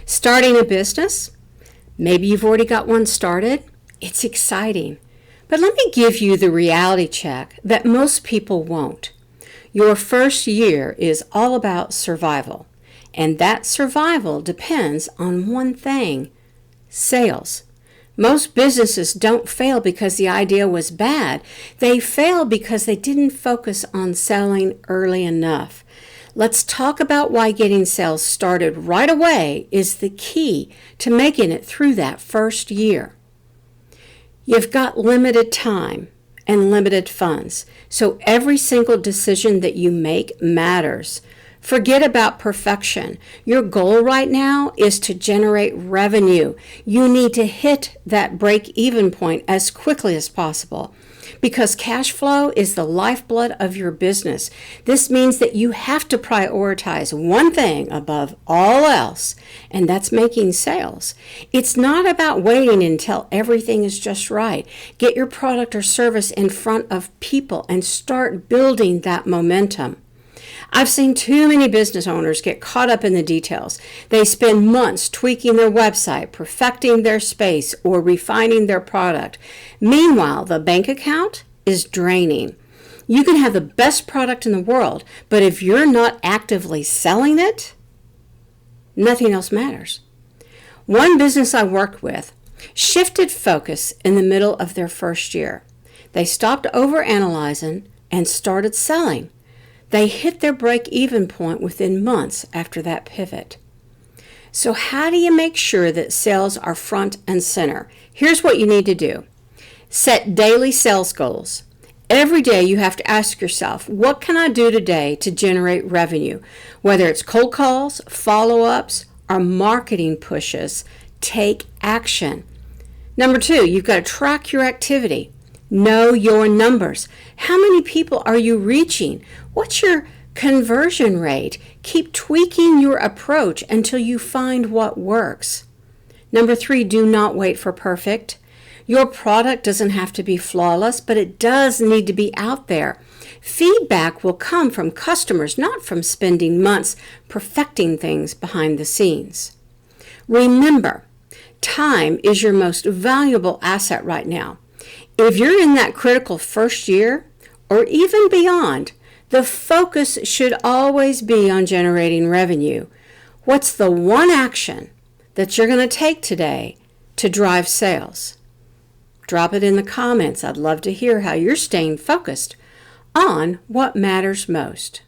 Starting a business? Maybe you've already got one started. It's exciting. But let me give you the reality check that most people won't. Your first year is all about survival. And that survival depends on one thing: sales. Most businesses don't fail because the idea was bad. They fail because they didn't focus on selling early enough. Let's talk about why getting sales started right away is the key to making it through that first year. You've got limited time and limited funds, so every single decision that you make matters. Forget about perfection. Your goal right now is to generate revenue. You need to hit that break-even point as quickly as possible because cash flow is the lifeblood of your business. This means that you have to prioritize one thing above all else, and that's making sales. It's not about waiting until everything is just right. Get your product or service in front of people and start building that momentum. I've seen too many business owners get caught up in the details. They spend months tweaking their website, perfecting their space, or refining their product. Meanwhile, the bank account is draining. You can have the best product in the world, but if you're not actively selling it, nothing else matters. One business I worked with shifted focus in the middle of their first year. They stopped overanalyzing and started selling. They hit their break-even point within months after that pivot. So how do you make sure that sales are front and center? Here's what you need to do. Set daily sales goals. Every day you have to ask yourself, what can I do today to generate revenue? Whether it's cold calls, follow-ups, or marketing pushes, take action. Number 2, you've got to track your activity. Know your numbers. How many people are you reaching? What's your conversion rate? Keep tweaking your approach until you find what works. Number 3, do not wait for perfect. Your product doesn't have to be flawless, but it does need to be out there. Feedback will come from customers, not from spending months perfecting things behind the scenes. Remember, time is your most valuable asset right now. If you're in that critical first year, or even beyond, the focus should always be on generating revenue. What's the one action that you're going to take today to drive sales? Drop it in the comments. I'd love to hear how you're staying focused on what matters most.